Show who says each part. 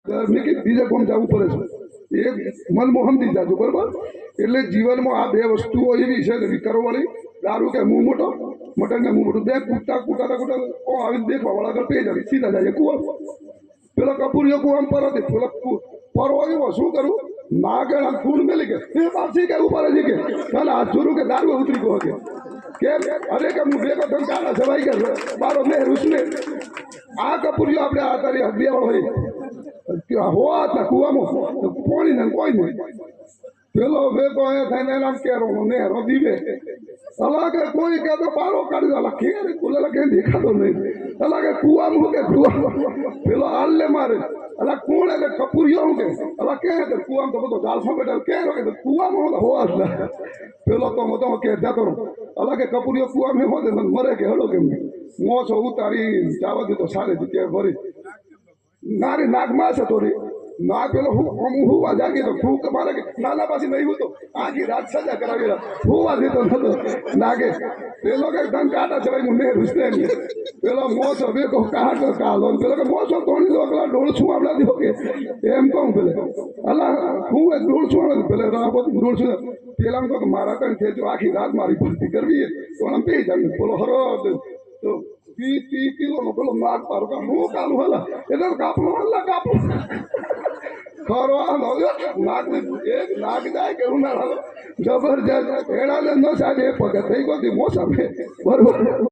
Speaker 1: મેં કીધું બીજે કોમ જવું પડે છે એ મનમોહન થી જાજો બરોબર એટલે જીવનમાં આ બે વસ્તુઓ એવી છે ને વિકારોવાળી દારૂ કે મું મોટો મટન કે મું મોટું બે કૂટતા કૂટાતા ઓ આવીને દેખવા વાળા આગળ પે જાય સીધા જાય કુવા પેલો કપૂરીઓ કુવામ પર હતી પેલો પરો આવ્યો શું કરું નાગણ આમ ખૂન મેલી કે એ પાછી કે ઉપર હજી કે ચાલ હાથ જોરું કે દારૂ ઉતરી ગયો કે અરે કે હું ભેગો થઈને કાળા સવાઈ કે બારો મેં રૂસને આ કપૂરીઓ આપણે આ તારી હદિયાવાળો હોય હોવા હતા કુવામાં પાણી ને કોઈ નહીં પેલો ભેગો એ થઈને એના કેરો નેરો દીવે અલાકે કોઈ કે તો બારો કાઢી અલા ખેર બોલેલા કે દેખાતો નહીં અલાકે કુવામાં કે કુવા પેલો હાલલે મારે અલા કોણ એટલે કપૂરીઓ હું કે અલા કે કુવામાં તો બધો જાલસા બેઠા કેરો કે કુવામાં હોવા હતા પેલો તો મતો કે જતો અલા કે કપૂરીઓ કુવામાં હોતે મરે કે હડો કેમ મોસો ઉતારી જાવા દીધો સારે જગ્યાએ ભરી નારી નાગમાં છે થોડી ના પેલો હું હુવા જાગી તો ફૂક મારે કે નાના પાછી નહીં હું તો આખી રાત સજા કરાવી હુવા દીધો નતો નાગે પેલો કે ધન કાટા ચવાઈ હું મેં રૂસને પેલો મોસો બે કહું કાઢો કાલો પેલો કે મોસો તોડી દો પેલા ડોળ છું આપણા દીધો કે એમ કહું પેલે અલા હું ડોળ છું પેલે રાબત ડોળ છું પેલા કહું મારા કણ ખેંચો આખી રાત મારી ભરતી કરવી તો આમ પે જાય બોલો હરો તો 20 કિલો પેલો નાગ પારો કા હું કાલું હલા એટલે કાપલો હલા કાપલો ખરો નાગ એક નાગ જાય કે ઉનાળા જબરજસ્ત એડા ન સાહેબ એ પગે થઈ ગયો મોસમ બરોબર